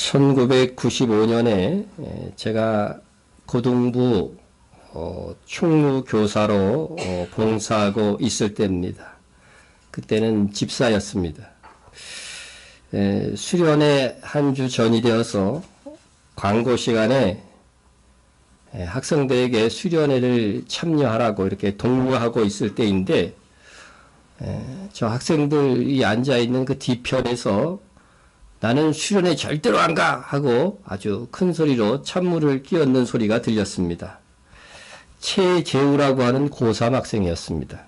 1995년에 제가 고등부 충무교사로 봉사하고 있을 때입니다. 그때는 집사였습니다. 수련회 한 주 전이 되어서 광고 시간에 학생들에게 수련회를 참여하라고 이렇게 동무하고 있을 때인데, 저 학생들이 앉아있는 그 뒤편에서 나는 수련회 절대로 안 가! 하고 아주 큰 소리로 찬물을 끼얹는 소리가 들렸습니다. 최재우라고 하는 고3 학생이었습니다.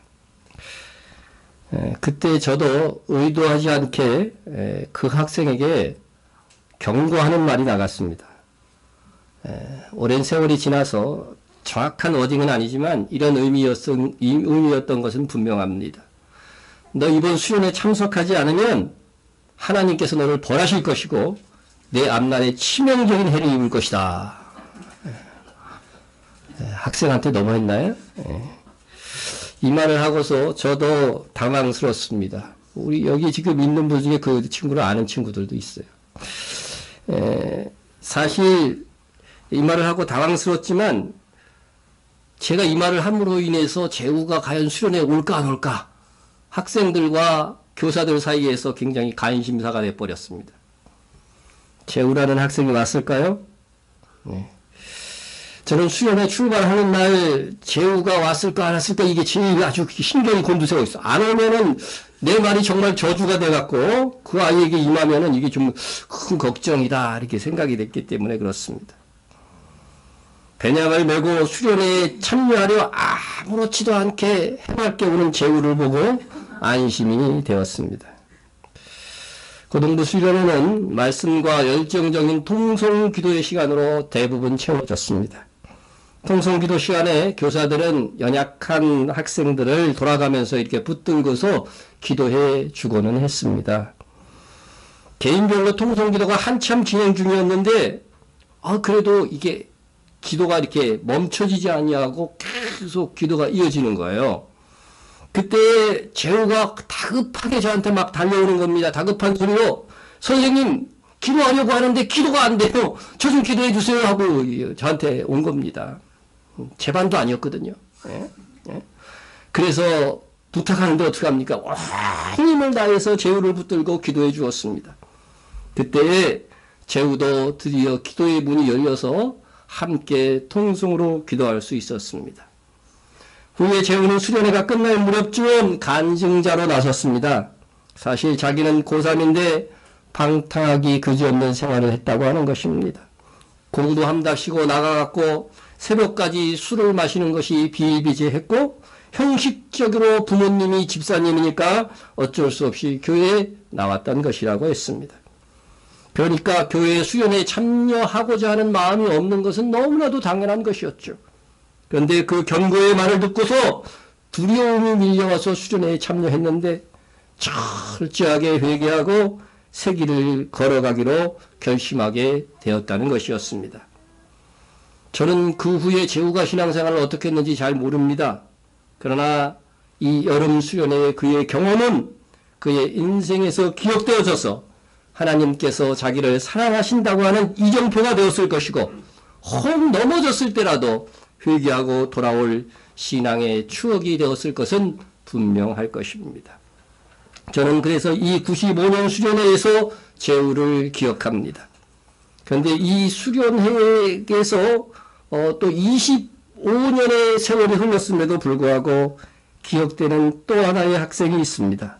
그때 저도 의도하지 않게 그 학생에게 경고하는 말이 나갔습니다. 오랜 세월이 지나서 정확한 워딩은 아니지만 이런 의미였던 것은 분명합니다. 너 이번 수련회 참석하지 않으면 하나님께서 너를 벌하실 것이고 내 앞날에 치명적인 해를 입을 것이다. 학생한테 너무했나요? 이 말을 하고서 저도 당황스럽습니다. 우리 여기 지금 있는 분 중에 그 친구를 아는 친구들도 있어요. 사실 이 말을 하고 당황스럽지만 제가 이 말을 함으로 인해서 재우가 과연 수련회에 올까 안 올까 학생들과 교사들 사이에서 굉장히 관심사가 돼버렸습니다. 재우라는 학생이 왔을까요? 네. 저는 수련회 출발하는 날 재우가 왔을까 안 왔을까 이게 제일 아주 신경이 곤두세워 있어. 안 오면은 내 말이 정말 저주가 돼갖고 그 아이에게 임하면은 이게 좀 큰 걱정이다 이렇게 생각이 됐기 때문에 그렇습니다. 배낭을 메고 수련회에 참여하려 아무렇지도 않게 해맑게 오는 재우를 보고 안심이 되었습니다. 고등부 수련회는 말씀과 열정적인 통성기도의 시간으로 대부분 채워졌습니다. 통성기도 시간에 교사들은 연약한 학생들을 돌아가면서 이렇게 붙들고서 기도해 주고는 했습니다. 개인별로 통성기도가 한참 진행 중이었는데 그래도 이게 기도가 이렇게 멈춰지지 아니하고 계속 기도가 이어지는 거예요. 그때 재우가 다급하게 저한테 막 달려오는 겁니다. 다급한 소리로 선생님 기도하려고 하는데 기도가 안 돼요. 저 좀 기도해 주세요 하고 저한테 온 겁니다. 제 반도 아니었거든요. 그래서 부탁하는데 어떻게 합니까? 온 힘을 다해서 재우를 붙들고 기도해 주었습니다. 그때 재우도 드디어 기도의 문이 열려서 함께 통성으로 기도할 수 있었습니다. 후에 재우는 수련회가 끝날 무렵쯤 간증자로 나섰습니다. 사실 자기는 고3인데 방탕하기 그지없는 생활을 했다고 하는 것입니다. 공부한답시고 나가갖고 새벽까지 술을 마시는 것이 비일비재했고 형식적으로 부모님이 집사님이니까 어쩔 수 없이 교회에 나왔던 것이라고 했습니다. 그러니까 교회 수련회에 참여하고자 하는 마음이 없는 것은 너무나도 당연한 것이었죠. 그런데 그 경고의 말을 듣고서 두려움이 밀려와서 수련회에 참여했는데 철저하게 회개하고 새 길을 걸어가기로 결심하게 되었다는 것이었습니다. 저는 그 후에 재우가 신앙생활을 어떻게 했는지 잘 모릅니다. 그러나 이 여름 수련회의 그의 경험은 그의 인생에서 기억되어져서 하나님께서 자기를 사랑하신다고 하는 이정표가 되었을 것이고 혹 넘어졌을 때라도 회개하고 돌아올 신앙의 추억이 되었을 것은 분명할 것입니다. 저는 그래서 이 95년 수련회에서 재우를 기억합니다. 그런데 이 수련회에서 또 25년의 세월이 흘렀음에도 불구하고 기억되는 또 하나의 학생이 있습니다.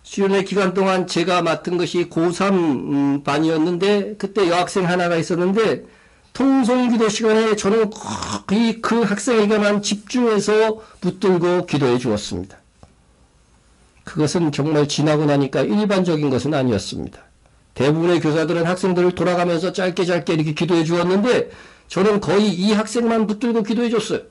수련회 기간 동안 제가 맡은 것이 고3 반이었는데 그때 여학생 하나가 있었는데 통성기도 시간에 저는 거의 그 학생에게만 집중해서 붙들고 기도해 주었습니다. 그것은 정말 지나고 나니까 일반적인 것은 아니었습니다. 대부분의 교사들은 학생들을 돌아가면서 짧게 이렇게 기도해 주었는데 저는 거의 이 학생만 붙들고 기도해 줬어요.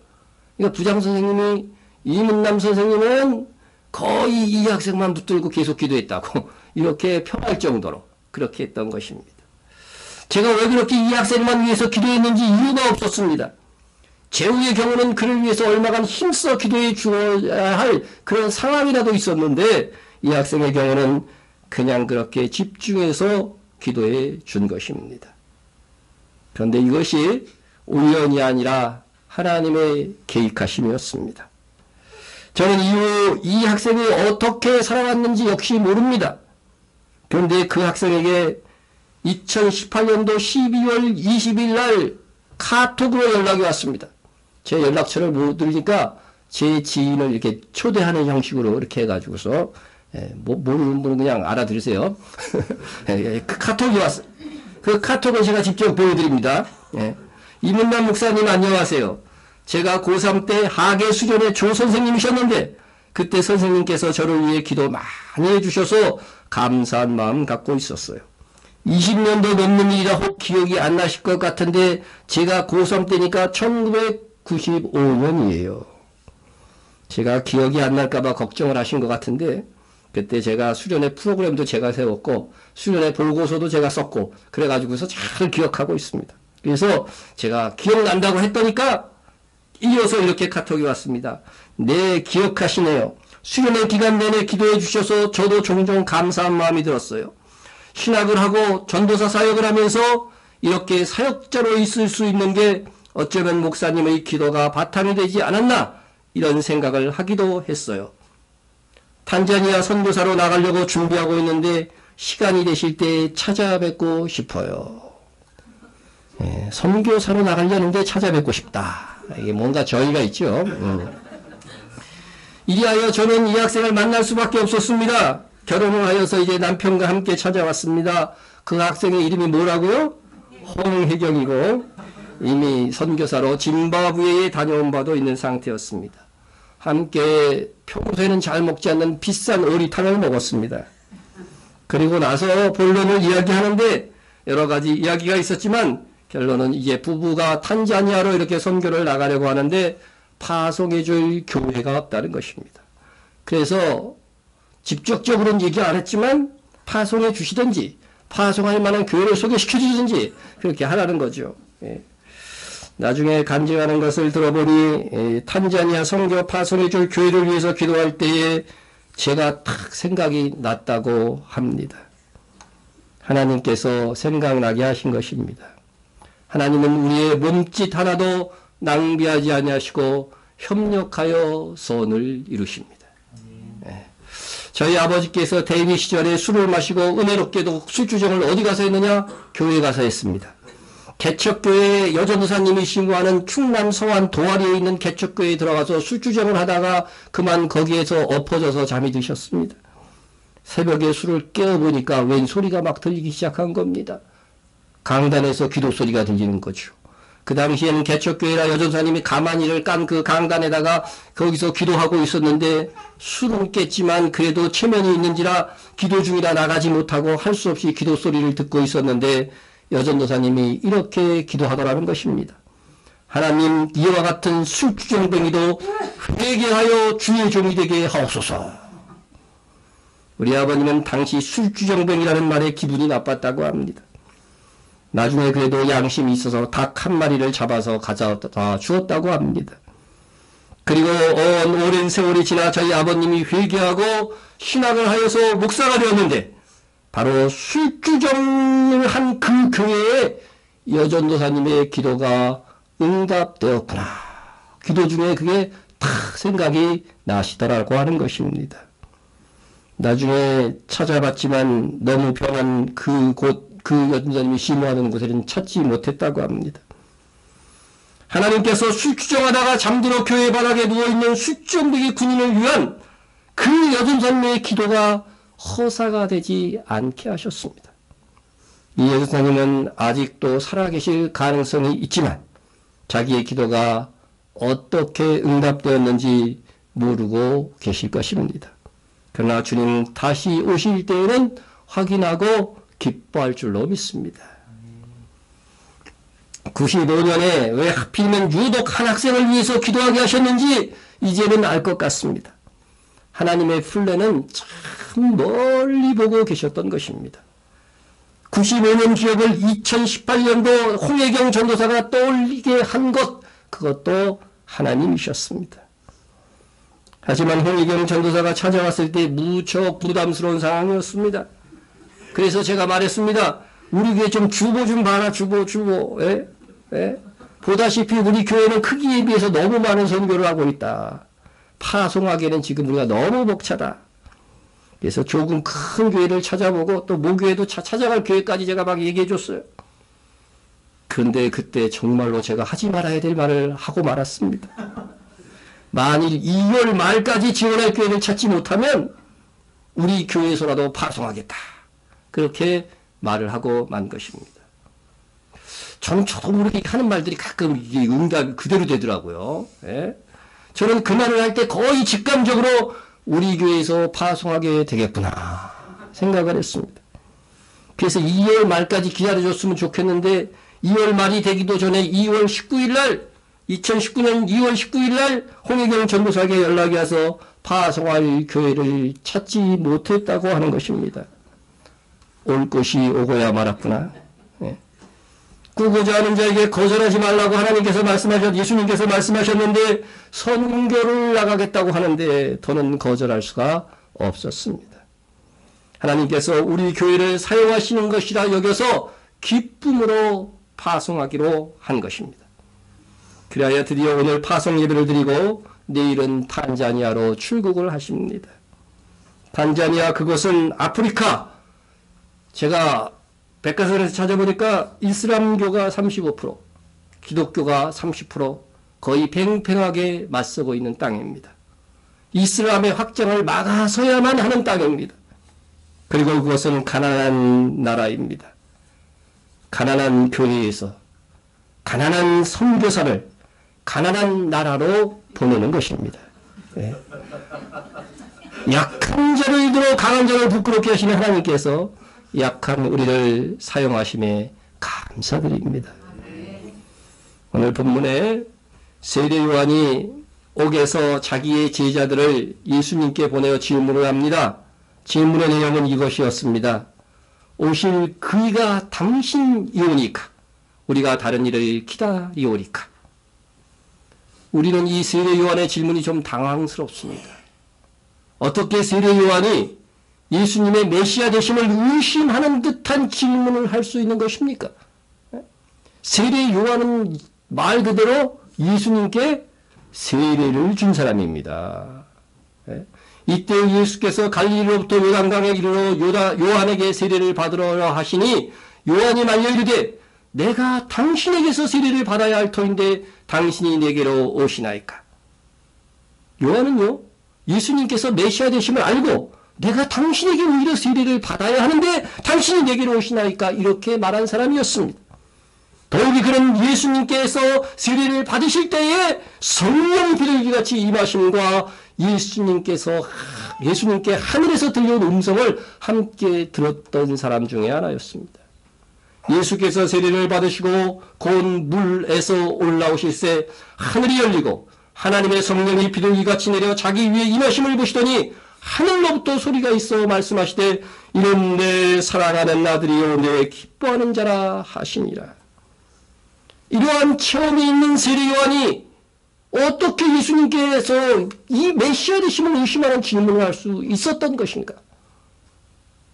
그러니까 부장선생님이 이문남 선생님은 거의 이 학생만 붙들고 계속 기도했다고 이렇게 평할 정도로 그렇게 했던 것입니다. 제가 왜 그렇게 이 학생만 위해서 기도했는지 이유가 없었습니다. 재우의 경우는 그를 위해서 얼마간 힘써 기도해 주어야 할 그런 상황이라도 있었는데 이 학생의 경우는 그냥 그렇게 집중해서 기도해 준 것입니다. 그런데 이것이 우연이 아니라 하나님의 계획하심이었습니다. 저는 이후 이 학생이 어떻게 살아왔는지 역시 모릅니다. 그런데 그 학생에게 2018년도 12월 20일 날 카톡으로 연락이 왔습니다. 제 연락처를 못 들으니까 제 지인을 이렇게 초대하는 형식으로 이렇게 해가지고서 모르는 분은 그냥 알아들으세요. 그 카톡이 왔어요. 그 카톡을 제가 직접 보여드립니다. 이문남 목사님 안녕하세요. 제가 고3 때 하계 수련의 조 선생님이셨는데 그때 선생님께서 저를 위해 기도 많이 해주셔서 감사한 마음 갖고 있었어요. 20년도 넘는 일이라 혹 기억이 안 나실 것 같은데 제가 고3 때니까 1995년이에요. 제가 기억이 안 날까봐 걱정을 하신 것 같은데 그때 제가 수련회 프로그램도 제가 세웠고 수련회 보고서도 제가 썼고 그래가지고서 잘 기억하고 있습니다. 그래서 제가 기억난다고 했더니까 이어서 이렇게 카톡이 왔습니다. 네, 기억하시네요. 수련회 기간 내내 기도해 주셔서 저도 종종 감사한 마음이 들었어요. 신학을 하고 전도사 사역을 하면서 이렇게 사역자로 있을 수 있는 게 어쩌면 목사님의 기도가 바탕이 되지 않았나 이런 생각을 하기도 했어요. 탄자니아 선교사로 나가려고 준비하고 있는데 시간이 되실 때 찾아뵙고 싶어요. 선교사로 나가려는데 찾아뵙고 싶다. 이게 뭔가 저희가 있죠. 이리하여 저는 이 학생을 만날 수밖에 없었습니다. 결혼을 하여서 이제 남편과 함께 찾아왔습니다. 그 학생의 이름이 뭐라고요? 홍혜경이고 이미 선교사로 짐바브웨에 다녀온 바도 있는 상태였습니다. 함께 평소에는 잘 먹지 않는 비싼 어리탕을 먹었습니다. 그리고 나서 본론을 이야기하는데 여러 가지 이야기가 있었지만 결론은 이제 부부가 탄자니아로 이렇게 선교를 나가려고 하는데 파송해줄 교회가 없다는 것입니다. 그래서 직접적으로는 얘기 안 했지만 파송해 주시든지 파송할 만한 교회를 소개시켜 주시든지 그렇게 하라는 거죠. 나중에 간증하는 것을 들어보니 탄자니아 선교 파송해줄 교회를 위해서 기도할 때에 제가 탁 생각이 났다고 합니다. 하나님께서 생각나게 하신 것입니다. 하나님은 우리의 몸짓 하나도 낭비하지 아니하시고 협력하여 선을 이루십니다. 저희 아버지께서 대위 시절에 술을 마시고 은혜롭게도 술주정을 어디 가서 했느냐? 교회에 가서 했습니다. 개척교회 여전도사님이 신고하는 충남 서안 도화리에 있는 개척교회에 들어가서 술주정을 하다가 그만 거기에서 엎어져서 잠이 드셨습니다. 새벽에 술을 깨어보니까 웬 소리가 막 들리기 시작한 겁니다. 강단에서 기도 소리가 들리는 거죠. 그 당시에는 개척교회라 여전사님이 가만히를 깐 그 강단에다가 거기서 기도하고 있었는데 술은 깼지만 그래도 체면이 있는지라 기도 중이라 나가지 못하고 할 수 없이 기도 소리를 듣고 있었는데 여전도사님이 이렇게 기도하더라는 것입니다. 하나님 이와 같은 술주정뱅이도 회개하여 주의 종이 되게 하옵소서. 우리 아버님은 당시 술주정뱅이라는 말에 기분이 나빴다고 합니다. 나중에 그래도 양심이 있어서 닭 한 마리를 잡아서 가져다 주었다고 합니다. 그리고 오랜 세월이 지나 저희 아버님이 회개하고 신학을 하여서 목사가 되었는데 바로 술주정을 한 그 교회에 여전도사님의 기도가 응답되었구나. 기도 중에 그게 탁 생각이 나시더라고 하는 것입니다. 나중에 찾아봤지만 너무 변한 그 여전도사님이 심호하는 곳에는 찾지 못했다고 합니다. 하나님께서 술주정하다가 잠들어 교회 바닥에 누워있는 술주정뱅이 군인을 위한 그 여전도사님의 기도가 허사가 되지 않게 하셨습니다. 이 여전도사님은 아직도 살아계실 가능성이 있지만 자기의 기도가 어떻게 응답되었는지 모르고 계실 것입니다. 그러나 주님 다시 오실 때에는 확인하고 기뻐할 줄로 믿습니다. 95년에 왜 하필이면 유독 한 학생을 위해서 기도하게 하셨는지 이제는 알 것 같습니다. 하나님의 플랜은 참 멀리 보고 계셨던 것입니다. 95년 기억을 2018년도 홍혜경 전도사가 떠올리게 한 것, 그것도 하나님이셨습니다. 하지만 홍혜경 전도사가 찾아왔을 때 무척 부담스러운 상황이었습니다. 그래서 제가 말했습니다. 우리 교회 좀 주보 좀 봐라, 주보. 예? 예? 보다시피 우리 교회는 크기에 비해서 너무 많은 선교를 하고 있다. 파송하기에는 지금 우리가 너무 벅차다. 그래서 조금 큰 교회를 찾아보고 또 모교회도 찾아갈 교회까지 제가 막 얘기해 줬어요. 그런데 그때 정말로 제가 하지 말아야 될 말을 하고 말았습니다. 만일 2월 말까지 지원할 교회를 찾지 못하면 우리 교회에서라도 파송하겠다. 그렇게 말을 하고 만 것입니다. 저도 모르게 하는 말들이 가끔 이게 응답이 그대로 되더라고요. 예? 저는 그 말을 할 때 거의 직감적으로 우리 교회에서 파송하게 되겠구나 생각을 했습니다. 그래서 2월 말까지 기다려줬으면 좋겠는데 2월 말이 되기도 전에 2월 19일 날 2019년 2월 19일 날 홍혜경 전도사에게 연락이 와서 파송할 교회를 찾지 못했다고 하는 것입니다. 올 것이 오고야 말았구나. 예. 꾸고자 하는 자에게 거절하지 말라고 예수님께서 말씀하셨는데 선교를 나가겠다고 하는데 더는 거절할 수가 없었습니다. 하나님께서 우리 교회를 사용하시는 것이라 여겨서 기쁨으로 파송하기로 한 것입니다. 그래야 드디어 오늘 파송 예배를 드리고 내일은 탄자니아로 출국을 하십니다. 탄자니아 그것은 아프리카. 제가 백과사전에서 찾아보니까 이슬람교가 35%, 기독교가 30% 거의 팽팽하게 맞서고 있는 땅입니다. 이슬람의 확장을 막아서야만 하는 땅입니다. 그리고 그것은 가난한 나라입니다. 가난한 교회에서 가난한 선교사를 가난한 나라로 보내는 것입니다. 네. 약한 자를 들어 강한 자를 부끄럽게 하시는 하나님께서 약한 우리를 사용하심에 감사드립니다. 오늘 본문에 세례 요한이 옥에서 자기의 제자들을 예수님께 보내어 질문을 합니다. 질문의 내용은 이것이었습니다. 오실 그이가 당신이오니까 우리가 다른 일을 기다리오리까. 우리는 이 세례 요한의 질문이 좀 당황스럽습니다. 어떻게 세례 요한이 예수님의 메시아 되심을 의심하는 듯한 질문을 할 수 있는 것입니까? 세례 요한은 말 그대로 예수님께 세례를 준 사람입니다. 이때 예수께서 갈릴리로부터 요단강에 이르러 요한에게 세례를 받으러 하시니 요한이 말려 이르되 내가 당신에게서 세례를 받아야 할 터인데 당신이 내게로 오시나이까. 요한은요 예수님께서 메시아 되심을 알고 내가 당신에게 오히려 세례를 받아야 하는데 당신이 내게로 오시나이까 이렇게 말한 사람이었습니다. 더욱이 그는 예수님께서 세례를 받으실 때에 성령 비둘기같이 임하심과 예수님께 하늘에서 들려온 음성을 함께 들었던 사람 중에 하나였습니다. 예수께서 세례를 받으시고 곧 물에서 올라오실새 하늘이 열리고 하나님의 성령이 비둘기같이 내려 자기 위에 임하심을 보시더니 하늘로부터 소리가 있어 말씀하시되 이는 내 사랑하는 아들이요 내 기뻐하는 자라 하시니라. 이러한 체험이 있는 세례 요한이 어떻게 예수님께서 이 메시아 되심을 의심하는 질문을 할 수 있었던 것인가?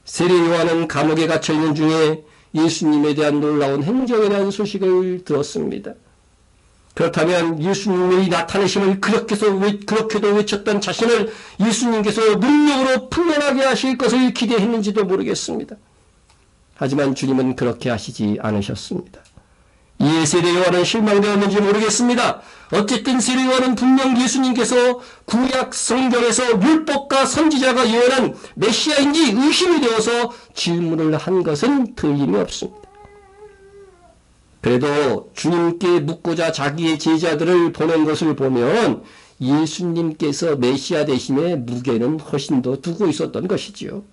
세례 요한은 감옥에 갇혀 있는 중에 예수님에 대한 놀라운 행적에 대한 소식을 들었습니다. 그렇다면 예수님의 나타내심을 그렇게도 외쳤던 자신을 예수님께서 능력으로 풀려나게 하실 것을 기대했는지도 모르겠습니다. 하지만 주님은 그렇게 하시지 않으셨습니다. 이에 세례 요한은 실망되었는지 모르겠습니다. 어쨌든 세례 요한은 분명 예수님께서 구약 성경에서 율법과 선지자가 예언한 메시아인지 의심이 되어서 질문을 한 것은 틀림이 없습니다. 그래도 주님께 묻고자 자기의 제자들을 보낸 것을 보면 예수님께서 메시아 되심의 무게는 훨씬 더 두고 있었던 것이지요.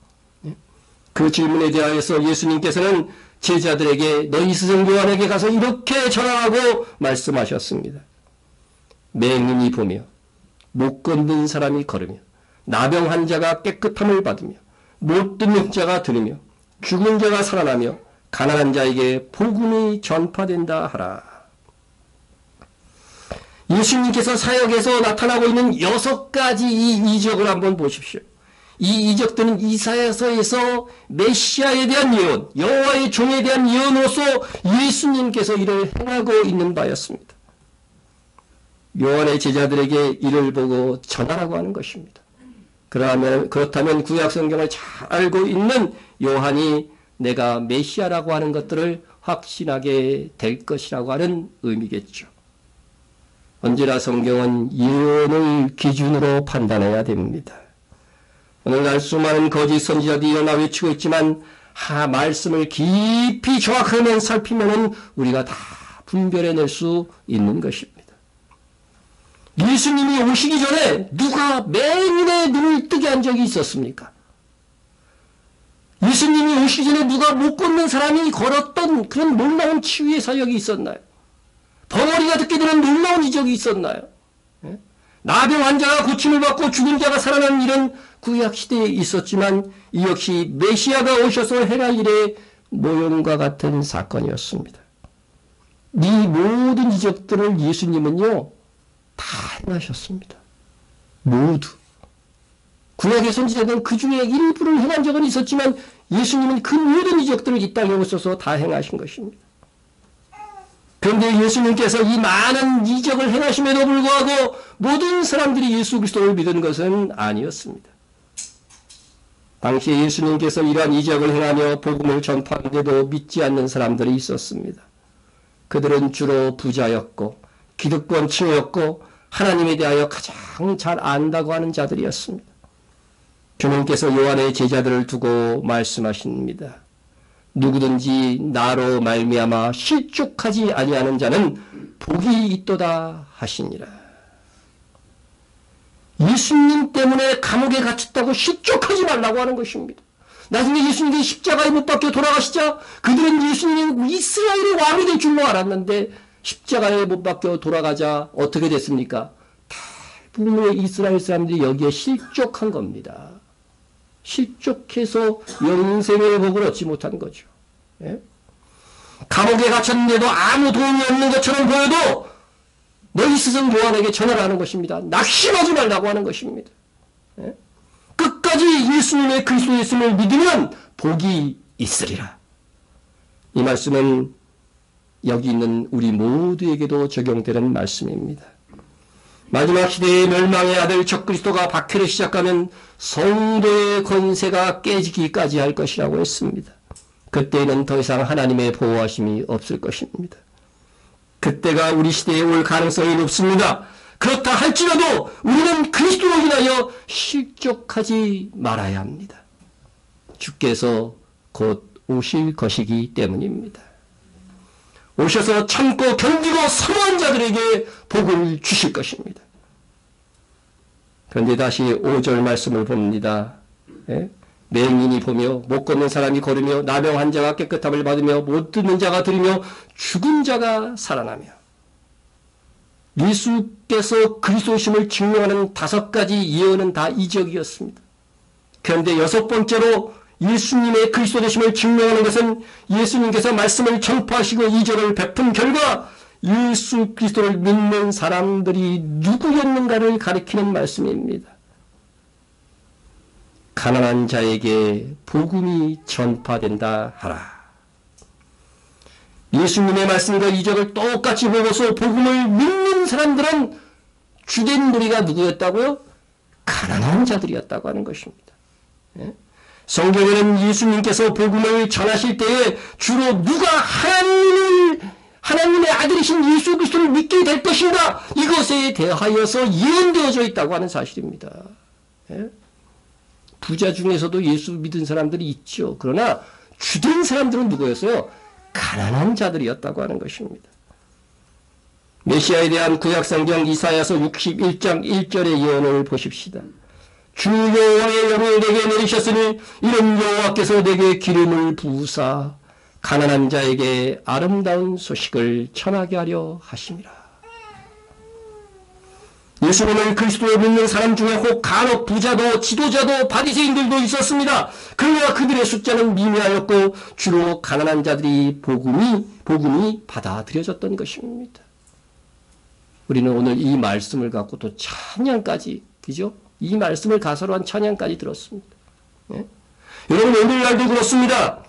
그 질문에 대하여서 예수님께서는 제자들에게 너희 스승 요한에게 가서 이렇게 전하라고 말씀하셨습니다. 맹인이 보며 못 걷는 사람이 걸으며 나병 자가 깨끗함을 받으며 못 듣는 자가 들으며 죽은 자가 살아나며 가난한 자에게 복음이 전파된다 하라. 예수님께서 사역에서 나타나고 있는 6가지 이 이적을 한번 보십시오. 이 이적들은 이사야서에서 메시아에 대한 예언, 여호와의 종에 대한 예언으로서 예수님께서 이를 행하고 있는 바였습니다. 요한의 제자들에게 이를 보고 전하라고 하는 것입니다. 그렇다면 구약 성경을 잘 알고 있는 요한이 내가 메시아라고 하는 것들을 확신하게 될 것이라고 하는 의미겠죠. 언제나 성경은 예언을 기준으로 판단해야 됩니다. 오늘날 수많은 거짓 선지자들이 일어나 외치고 있지만 말씀을 깊이 정확하게 살피면 우리가 다 분별해낼 수 있는 것입니다. 예수님이 오시기 전에 누가 맹인의 눈을 뜨게 한 적이 있었습니까? 예수님이 오시기 전에 누가 못 걷는 사람이 걸었던 그런 놀라운 치유의 사역이 있었나요? 벙어리가 듣게 되는 놀라운 이적이 있었나요? 나병 환자가 고침을 받고 죽은 자가 살아나는 일은 구약 시대에 있었지만 이 역시 메시아가 오셔서 행할 일의 모형과 같은 사건이었습니다. 이 모든 이적들을 예수님은요 다 행하셨습니다. 모두. 구약의 선지자들은 그 중에 일부를 행한 적은 있었지만 예수님은 그 모든 이적들을 이 땅에 오셔서 다 행하신 것입니다. 그런데 예수님께서 이 많은 이적을 행하심에도 불구하고 모든 사람들이 예수 그리스도를 믿은 것은 아니었습니다. 당시에 예수님께서 이러한 이적을 행하며 복음을 전파하는데도 믿지 않는 사람들이 있었습니다. 그들은 주로 부자였고 기득권층이었고 하나님에 대하여 가장 잘 안다고 하는 자들이었습니다. 주님께서 요한의 제자들을 두고 말씀하십니다. 누구든지 나로 말미암아 실족하지 아니하는 자는 복이 있도다 하시니라. 예수님 때문에 감옥에 갇혔다고 실족하지 말라고 하는 것입니다. 나중에 예수님이 십자가에 못 박혀 돌아가시자 그들은 예수님이 이스라엘의 왕이 될 줄로 알았는데 십자가에 못 박혀 돌아가자 어떻게 됐습니까? 대부분의 이스라엘 사람들이 여기에 실족한 겁니다. 실족해서 영생의 복을 얻지 못한 거죠. 예? 감옥에 갇혔는데도 아무 도움이 없는 것처럼 보여도 너희 스승 요한에게 전화를 하는 것입니다. 낙심하지 말라고 하는 것입니다. 예? 끝까지 예수님의 그리스도의 있음을 믿으면 복이 있으리라. 이 말씀은 여기 있는 우리 모두에게도 적용되는 말씀입니다. 마지막 시대의 멸망의 아들 적그리스도가 박해를 시작하면 성도의 권세가 깨지기까지 할 것이라고 했습니다. 그때는 더 이상 하나님의 보호하심이 없을 것입니다. 그때가 우리 시대에 올 가능성이 높습니다. 그렇다 할지라도 우리는 그리스도로 인하여 실족하지 말아야 합니다. 주께서 곧 오실 것이기 때문입니다. 오셔서 참고 견디고 사모한 자들에게 복을 주실 것입니다. 그런데 다시 5절 말씀을 봅니다. 예? 맹인이 보며 못 걷는 사람이 걸으며 나병 환자가 깨끗함을 받으며 못 듣는 자가 들으며 죽은 자가 살아나며 예수께서 그리스도심을 증명하는 5가지 예언은 다 이적이었습니다. 그런데 6번째로 예수님의 그리스도 되심을 증명하는 것은 예수님께서 말씀을 전파하시고 이적을 베푼 결과 예수 그리스도를 믿는 사람들이 누구였는가를 가리키는 말씀입니다. 가난한 자에게 복음이 전파된다 하라. 예수님의 말씀과 이적을 똑같이 보고서 복음을 믿는 사람들은 주된 무리가 누구였다고요? 가난한 자들이었다고 하는 것입니다. 예? 성경에는 예수님께서 복음을 전하실 때에 주로 누가 하나님의 아들이신 예수 그리스도를 믿게 될 것인가 이것에 대하여서 예언되어져 있다고 하는 사실입니다. 예? 부자 중에서도 예수 믿은 사람들이 있죠. 그러나 주된 사람들은 누구였어요? 가난한 자들이었다고 하는 것입니다. 메시아에 대한 구약성경 이사야서 61장 1절의 예언을 보십시다. 주 여호와의 영을 내게 내리셨으니 이는 여호와께서 내게 기름을 부으사 가난한 자에게 아름다운 소식을 전하게 하려 하심이라. 예수님을 그리스도를 믿는 사람 중에 혹 간혹 부자도 지도자도 바리새인들도 있었습니다. 그러나 그들의 숫자는 미미하였고 주로 가난한 자들이 복음이 받아들여졌던 것입니다. 우리는 오늘 이 말씀을 갖고 또 찬양까지 그죠? 이 말씀을 가사로 한 찬양까지 들었습니다. 예? 여러분 오늘날도 그렇습니다.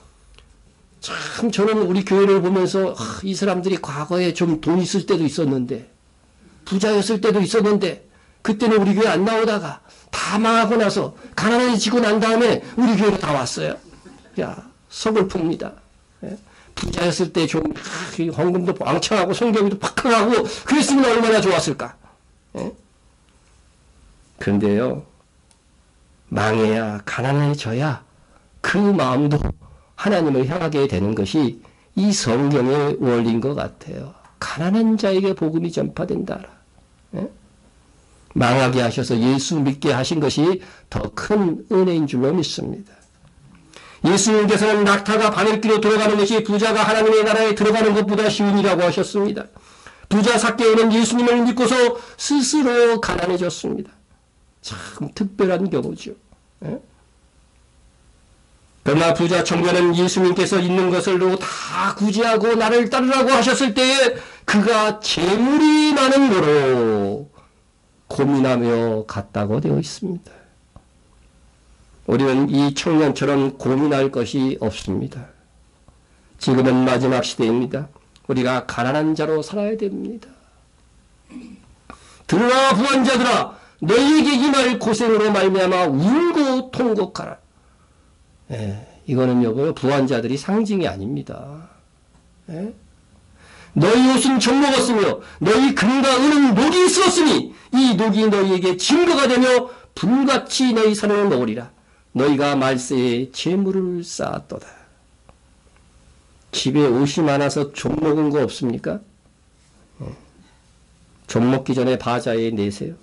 참 저는 우리 교회를 보면서 이 사람들이 과거에 좀 돈 있을 때도 있었는데 부자였을 때도 있었는데 그때는 우리 교회 안 나오다가 다 망하고 나서 가난해지고 난 다음에 우리 교회로 다 왔어요. 야 서글픕니다. 예? 부자였을 때 좀 헌금도 왕창하고 성경도 팍팍하고 그랬으면 얼마나 좋았을까. 예? 그런데요 망해야 가난해져야 그 마음도 하나님을 향하게 되는 것이 이 성경의 원리인 것 같아요. 가난한 자에게 복음이 전파된다. 예? 망하게 하셔서 예수 믿게 하신 것이 더 큰 은혜인 줄로 믿습니다. 예수님께서는 낙타가 바늘기로 들어가는 것이 부자가 하나님의 나라에 들어가는 것보다 쉬운 일이라고 하셨습니다. 부자 삭개오는 예수님을 믿고서 스스로 가난해졌습니다. 참 특별한 경우죠. 예? 그러나 부자 청년은 예수님께서 있는 것을로 다 구제하고 나를 따르라고 하셨을 때에 그가 재물이 많은 거로 고민하며 갔다고 되어 있습니다. 우리는 이 청년처럼 고민할 것이 없습니다. 지금은 마지막 시대입니다. 우리가 가난한 자로 살아야 됩니다. 들으라 부한자들아 너희에게 임할 고생으로 말미암아 울고 통곡하라. 예, 이거는 여보요 부한자들이 상징이 아닙니다. 예? 너희 옷은 정먹었으며 너희 금과 은은 녹이 있었으니 이 녹이 너희에게 증거가 되며 불같이 너희 산을 먹으리라. 너희가 말세에 재물을 쌓았도다. 집에 옷이 많아서 좀 먹은 거 없습니까? 좀 먹기 전에 바자에 내세요.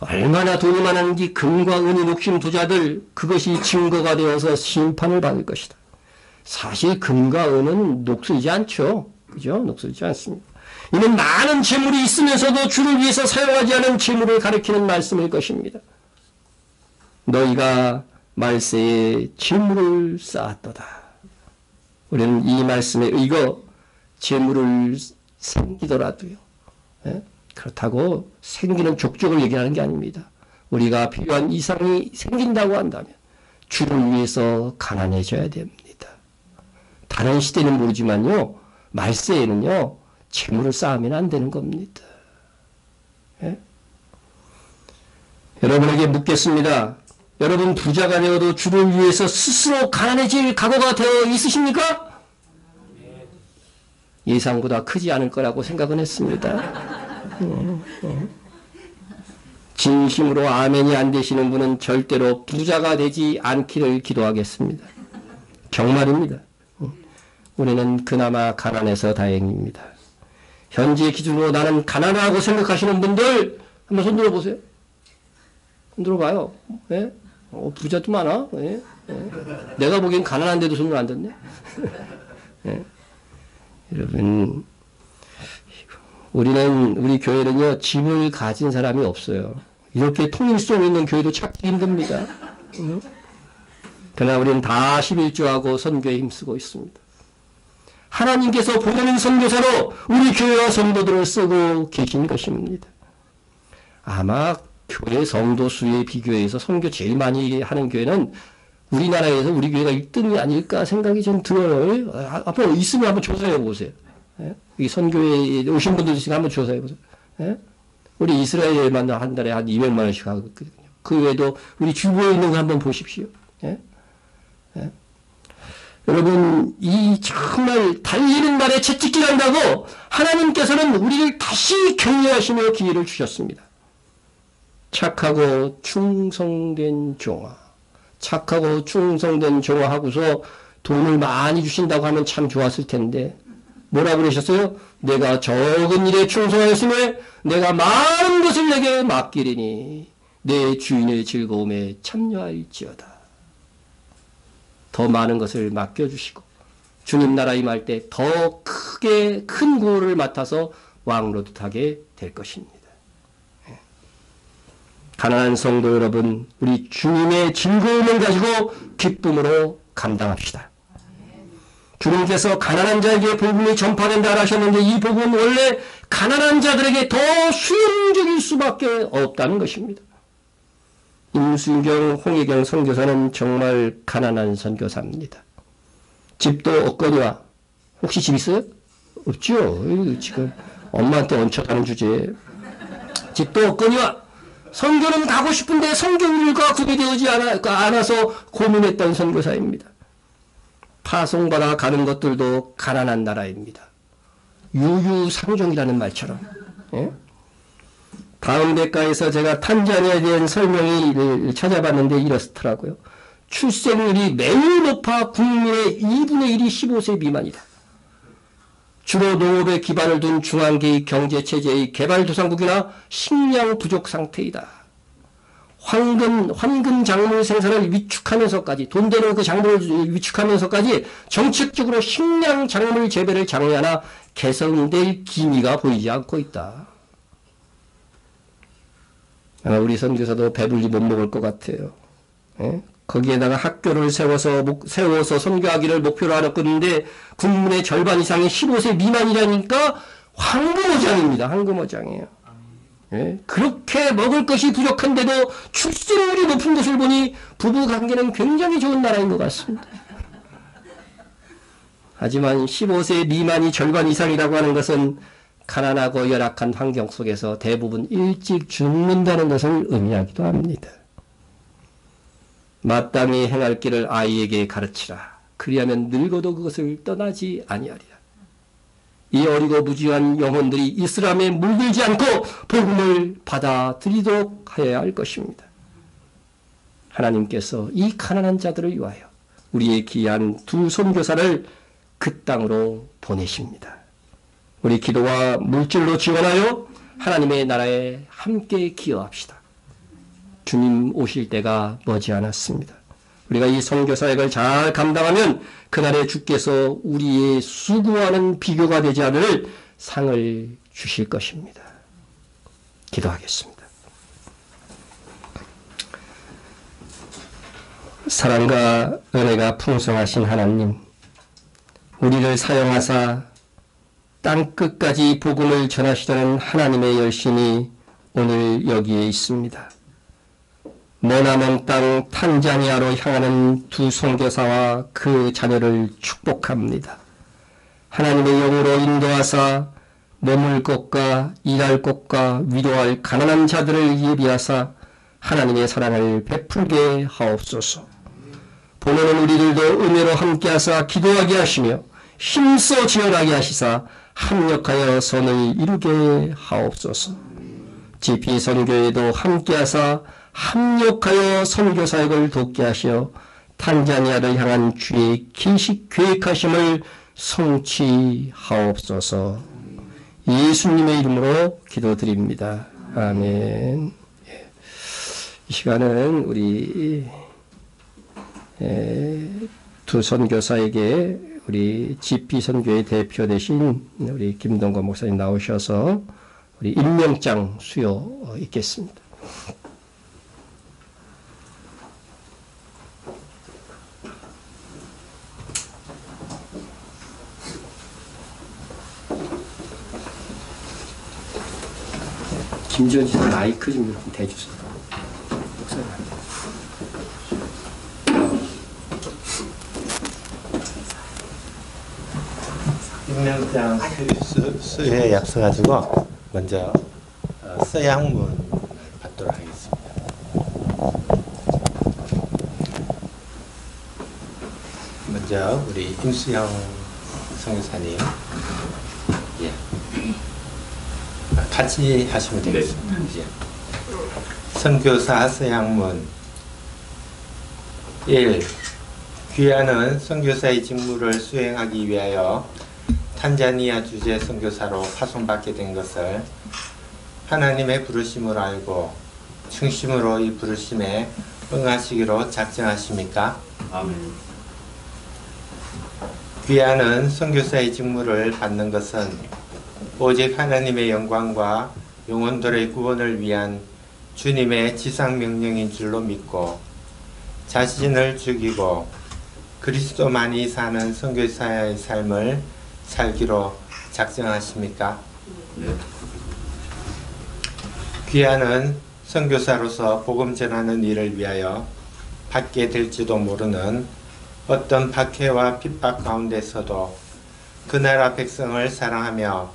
얼마나 돈이 많은지 금과 은이 녹신 부자들 그것이 증거가 되어서 심판을 받을 것이다. 사실 금과 은은 녹슬지 않죠. 그죠? 녹슬지 않습니다. 이는 많은 재물이 있으면서도 주를 위해서 사용하지 않은 재물을 가리키는 말씀일 것입니다. 너희가 말세에 재물을 쌓았도다. 우리는 이 말씀에 의거 재물을 생기더라도요. 예? 그렇다고 생기는 족족을 얘기하는 게 아닙니다. 우리가 필요한 이상이 생긴다고 한다면 주를 위해서 가난해져야 됩니다. 다른 시대는 모르지만요. 말세에는요. 재물을 쌓으면 안 되는 겁니다. 예? 여러분에게 묻겠습니다. 여러분 부자가 되어도 주를 위해서 스스로 가난해질 각오가 되어 있으십니까? 예상보다 크지 않을 거라고 생각은 했습니다. 진심으로 아멘이 안 되시는 분은 절대로 부자가 되지 않기를 기도하겠습니다. 정말입니다. 우리는 그나마 가난해서 다행입니다. 현재 기준으로 나는 가난하다고 생각하시는 분들 한번 손들어 보세요. 손들어 봐요. 예? 부자도 많아. 예? 예? 내가 보기엔 가난한데도 손을 안 댔네. 예? 여러분 우리 교회는요 집을 가진 사람이 없어요. 이렇게 통일성 있는 교회도 찾기 힘듭니다. 그러나 우리는 다 11조하고 선교에 힘쓰고 있습니다. 하나님께서 보내는 선교사로 우리 교회와 성도들을 쓰고 계신 것입니다. 아마 교회 성도 수에 비교해서 선교 제일 많이 하는 교회는 우리나라에서 우리 교회가 1등이 아닐까 생각이 좀 들어요. 앞으로 있으면 한번 조사해 보세요. 예? 이 선교에 오신 분들 있으니까 한번 조사해 보세요. 예? 우리 이스라엘만 한 달에 한 200만 원씩 하거든요. 그 외에도 우리 주변에 있는 거 한번 보십시오. 예? 예? 여러분 이 정말 달리는 말에 채찍질 한다고 하나님께서는 우리를 다시 격려하시며 기회를 주셨습니다. 착하고 충성된 종아. 착하고 충성된 종아 하고서 돈을 많이 주신다고 하면 참 좋았을 텐데 뭐라고 그러셨어요? 내가 적은 일에 충성하였으며 내가 많은 것을 내게 맡기리니 내 주인의 즐거움에 참여할지어다. 더 많은 것을 맡겨주시고 주님 나라 임할 때 더 크게 큰 구호를 맡아서 왕노릇하게 될 것입니다. 가난한 성도 여러분, 우리 주님의 즐거움을 가지고 기쁨으로 감당합시다. 주님께서 가난한 자에게 복음이 전파된다 하셨는데 이 복음은 원래 가난한 자들에게 더 수용적일 수밖에 없다는 것입니다. 임순경, 홍혜경 선교사는 정말 가난한 선교사입니다. 집도 없거니와 혹시 집 있어요? 없죠. 지금 엄마한테 얹혀가는 주제에 집도 없거니와 선교는 가고 싶은데 성경률과 구비되지 않아서 고민했던 선교사입니다. 파송받아 가는 것들도 가난한 나라입니다. 유유상종이라는 말처럼. 예? 다음 대가에서 제가 탄자니아에 대한 설명을 찾아봤는데 이렇더라고요. 출생률이 매우 높아 국민의 2분의 1이 15세 미만이다. 주로 농업에 기반을 둔 중앙계의 경제체제의 개발도상국이나 식량 부족 상태이다. 황금 작물 생산을 위축하면서까지 돈 되는 그 작물을 위축하면서까지 정책적으로 식량 작물 재배를 장려하나 개선될 기미가 보이지 않고 있다. 아마 우리 선교사도 배불리 못 먹을 것 같아요. 예? 거기에다가 학교를 세워서 선교하기를 목표로 하였는데 국민의 절반 이상이 15세 미만이라니까 황금어장입니다. 황금어장이에요. 예? 그렇게 먹을 것이 부족한데도 출생률이 높은 것을 보니 부부관계는 굉장히 좋은 나라인 것 같습니다. 하지만 15세 미만이 절반 이상이라고 하는 것은 가난하고 열악한 환경 속에서 대부분 일찍 죽는다는 것을 의미하기도 합니다. 마땅히 행할 길을 아이에게 가르치라. 그리하면 늙어도 그것을 떠나지 아니하리라. 이 어리고 무지한 영혼들이 이슬람에 물들지 않고 복음을 받아들이도록 하여야 할 것입니다. 하나님께서 이 가난한 자들을 위하여 우리의 귀한 두 선교사를 그 땅으로 보내십니다. 우리 기도와 물질로 지원하여 하나님의 나라에 함께 기여합시다. 주님 오실 때가 머지않았습니다. 우리가 이 선교사역을 잘 감당하면 그날에 주께서 우리의 수고하는 비교가 되지 않을 상을 주실 것입니다. 기도하겠습니다. 사랑과 은혜가 풍성하신 하나님, 우리를 사용하사 땅끝까지 복음을 전하시려는 하나님의 열심이 오늘 여기에 있습니다. 머나먼 땅 탄자니아로 향하는 두 선교사와 그 자녀를 축복합니다. 하나님의 영으로 인도하사 머물 곳과 일할 곳과 위로할 가난한 자들을 예비하사 하나님의 사랑을 베풀게 하옵소서. 보내는 우리들도 은혜로 함께하사 기도하게 하시며 힘써 지원하게 하시사 합력하여 선을 이루게 하옵소서. GP 선교회도 함께하사 합력하여 선교사역을 돕게 하시어 탄자니아를 향한 주의 기식 계획하심을 성취하옵소서. 예수님의 이름으로 기도드립니다. 아멘. 이 시간은 우리 두 선교사에게 우리 GP 선교의 대표 되신 우리 김동건 목사님 나오셔서 우리 임명장 수여 있겠습니다. 김지원 씨 마이크 좀 이렇게 대주세요. 임명장 수여에 앞서가지고 먼저 서양문을 받도록 하겠습니다. 먼저 우리 임수영 선교사님, 예, 같이 하시면 되겠습니다. 네. 예. 선교사 서양문 1. 귀하는 선교사의 직무를 수행하기 위하여 탄자니아 주재 선교사로 파송받게 된 것을 하나님의 부르심으로 알고 충심으로 이 부르심에 응하시기로 작정하십니까? 아멘. 귀하는 선교사의 직무를 받는 것은 오직 하나님의 영광과 영혼들의 구원을 위한 주님의 지상명령인 줄로 믿고 자신을 죽이고 그리스도만이 사는 선교사의 삶을 살기로 작정하십니까? 네. 귀하는 선교사로서 복음 전하는 일을 위하여 받게 될지도 모르는 어떤 박해와 핍박 가운데서도 그 나라 백성을 사랑하며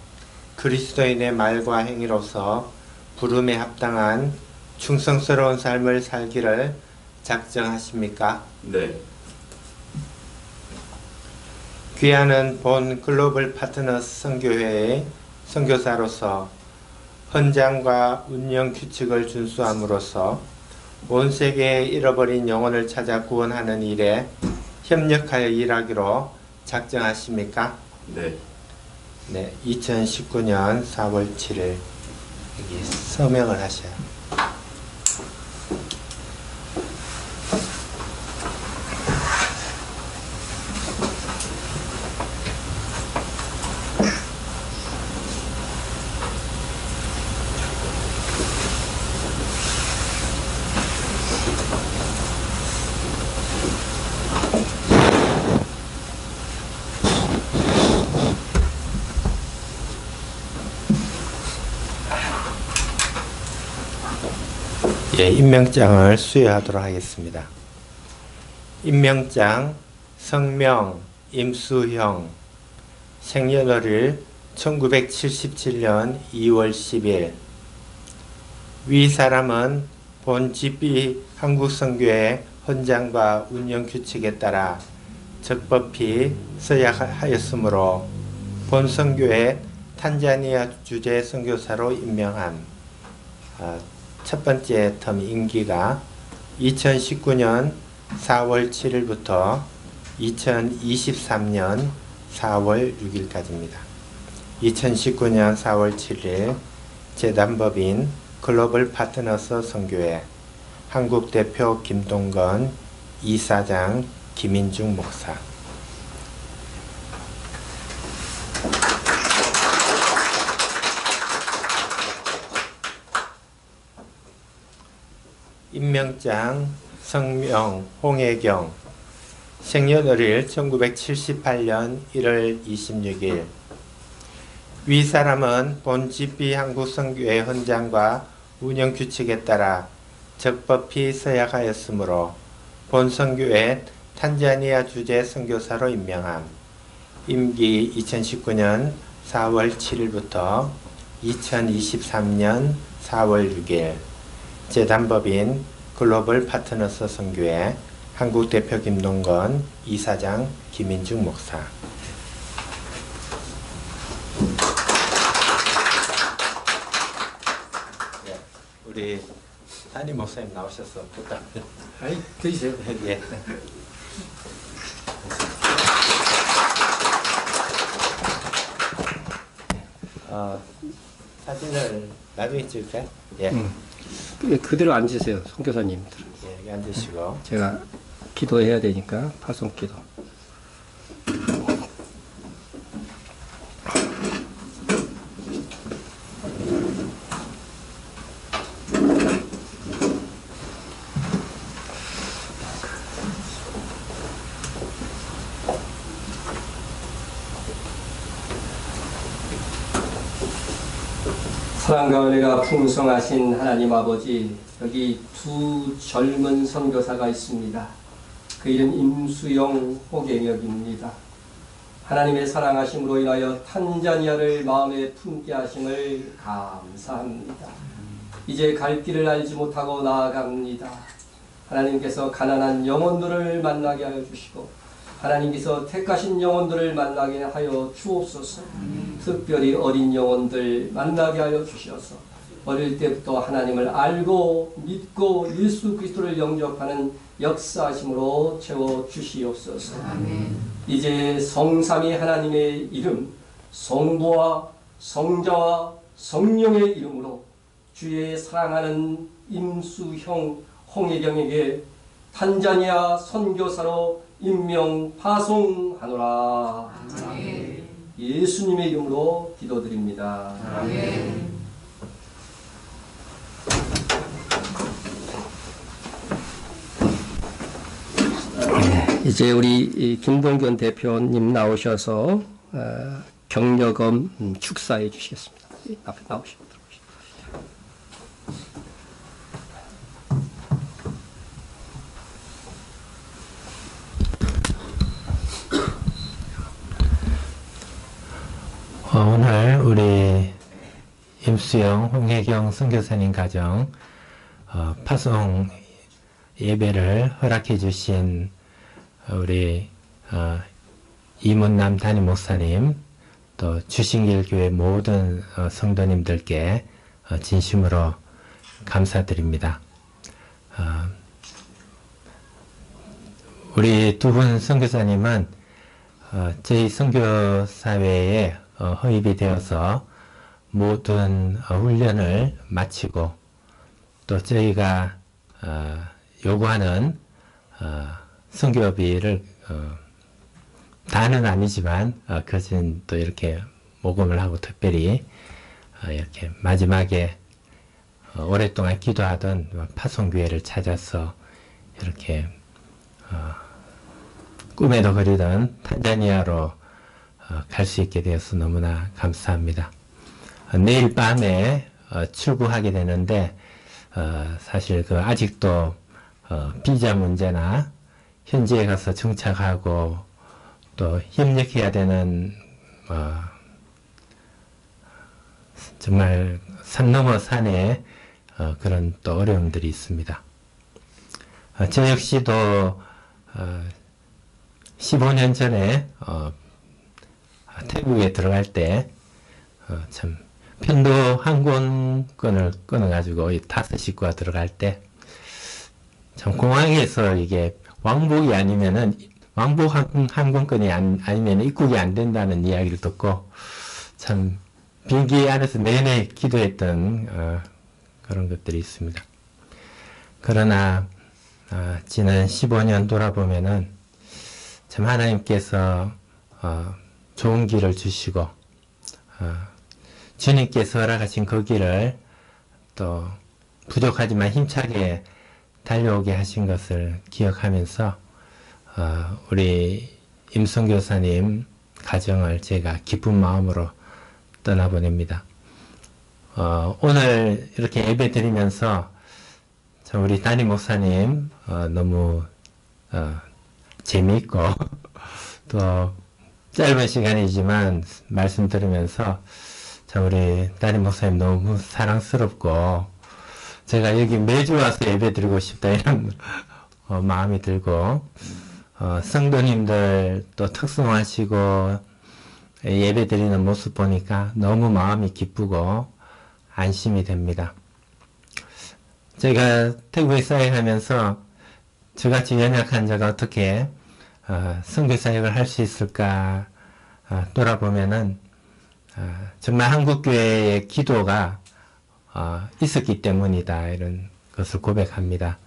그리스도인의 말과 행위로서 부름에 합당한 충성스러운 삶을 살기를 작정하십니까? 네. 귀하는 본 글로벌 파트너스 선교회의 선교사로서 헌장과 운영 규칙을 준수함으로써 온 세계에 잃어버린 영혼을 찾아 구원하는 일에 협력하여 일하기로 작정하십니까? 네. 네, 2019년 4월 7일 여기 서명을 하셔요. 예, 임명장을 수여하도록 하겠습니다. 임명장, 성명, 임수형, 생년월일 1977년 2월 10일. 위 사람은 본 GP 한국선교회 헌장과 운영 규칙에 따라 적법히 서약하였으므로 본 선교회 탄자니아 주재 선교사로 임명함. 첫 번째 텀 임기가 2019년 4월 7일부터 2023년 4월 6일까지입니다. 2019년 4월 7일 재단법인 글로벌 파트너스 선교회 한국 대표 김동건, 이사장 김인중 목사. 임명장, 성명, 홍혜경, 생년월일 1978년 1월 26일. 위 사람은 본 GP 한국선교회 헌장과 운영 규칙에 따라 적법히 서약하였으므로 본 선교회 탄자니아 주재 선교사로 임명함. 임기 2019년 4월 7일부터 2023년 4월 6일. 재단법인 글로벌 파트너스 선교회 한국 대표 김동건, 이사장 김인중 목사. 네, 우리 담임 목사님 나오셔서 부탁. 아이, 드세요. 예. 사진을 나중에 찍을까요? 예. 그대로 앉으세요, 선교사님들. 예, 여기 앉으시고. 제가 기도해야 되니까 파송기도. 사랑과 은혜가 풍성하신 하나님 아버지, 여기 두 젊은 선교사가 있습니다. 그 이름 임수영, 호갱혁입니다. 하나님의 사랑하심으로 인하여 탄자니아를 마음에 품게 하심을 감사합니다. 이제 갈 길을 알지 못하고 나아갑니다. 하나님께서 가난한 영혼들을 만나게 하여 주시고 하나님께서 택하신 영혼들을 만나게 하여 주옵소서. 특별히 어린 영혼들 만나게 하여 주셔서 어릴 때부터 하나님을 알고 믿고 예수 그리스도를 영접하는 역사하심으로 채워주시옵소서. 이제 성삼위 하나님의 이름, 성부와 성자와 성령의 이름으로 주의 사랑하는 임수형 홍혜경에게 탄자니아 선교사로 임명 파송하노라. 아멘. 예수님의 이름으로 기도드립니다. 아멘. 네. 이제 우리 김동균 대표님 나오셔서 경력금 축사해 주시겠습니다. 앞에 나오시면 들어오시죠. 오늘 우리 임수영, 홍혜경 선교사님 가정 파송 예배를 허락해 주신 우리 이문남 담임 목사님, 또 주신길 교회 모든 성도님들께 진심으로 감사드립니다. 우리 두 분 선교사님은 저희 선교사회에 허입이 되어서 모든 훈련을 마치고 또 저희가 요구하는 선교비를 다는 아니지만 그것은 또 이렇게 모금을 하고 특별히 이렇게 마지막에 오랫동안 기도하던 파송교회를 찾아서 이렇게 꿈에도 그리던 탄자니아로 갈 수 있게 되어서 너무나 감사합니다. 내일 밤에 출국하게 되는데 사실 아직도 비자 문제나 현지에 가서 정착하고 또 협력해야 되는 정말 산 넘어 산의 그런 또 어려움들이 있습니다. 저 역시도 15년 전에 태국에 들어갈 때 참 편도 항공권을 끊어가지고 이 5식구가 들어갈 때 참 공항에서 이게 왕복이 아니면은 왕복 항공권이 아니면 입국이 안 된다는 이야기를 듣고 참 비행기 안에서 내내 기도했던 그런 것들이 있습니다. 그러나 지난 15년 돌아보면은 참 하나님께서 좋은 길을 주시고 주님께서 허락하신 그 길을 또 부족하지만 힘차게 달려오게 하신 것을 기억하면서 우리 임성교사님 가정을 제가 기쁜 마음으로 떠나보냅니다. 오늘 이렇게 예배 드리면서 우리 담임 목사님 너무 재미있고 또 짧은 시간이지만 말씀 들으면서 참 우리 담임 목사님 너무 사랑스럽고 제가 여기 매주 와서 예배 드리고 싶다 이런 마음이 들고 성도님들 또 특성하시고 예배 드리는 모습 보니까 너무 마음이 기쁘고 안심이 됩니다. 제가 태국에 사역하면서 저같이 연약한 자가 어떻게 선교사역을 할 수 있을까 돌아보면은 정말 한국교회의 기도가 있었기 때문이다 이런 것을 고백합니다.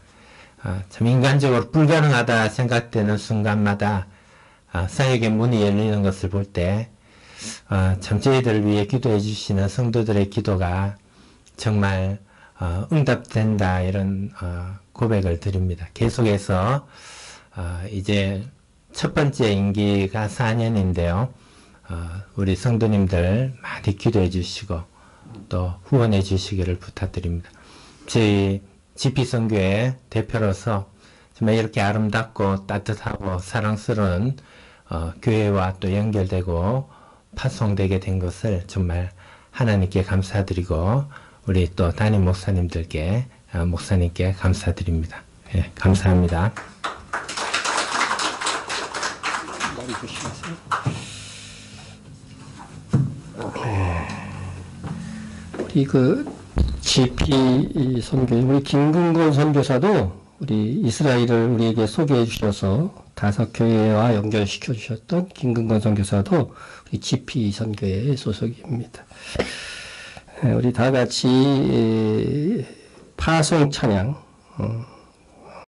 참 인간적으로 불가능하다 생각되는 순간마다 사역의 문이 열리는 것을 볼 때 참 저희들을 위해 기도해 주시는 성도들의 기도가 정말 응답된다 이런 고백을 드립니다. 계속해서 이제 첫 번째 임기가 4년인데요. 우리 성도님들 많이 기도해 주시고 또 후원해 주시기를 부탁드립니다. 저희 GP선교회 대표로서 정말 이렇게 아름답고 따뜻하고 사랑스러운 교회와 또 연결되고 파송되게 된 것을 정말 하나님께 감사드리고 우리 또 담임 목사님들께 목사님께 감사드립니다. 예, 감사합니다. 머리 조심하세요. 우리 GP 선교인 우리 김근건 선교사도 우리 이스라엘을 우리에게 소개해 주셔서 5교회와 연결시켜 주셨던 김근건 선교사도 우리 GP 선교회 소속입니다. 우리 다 같이 파송 찬양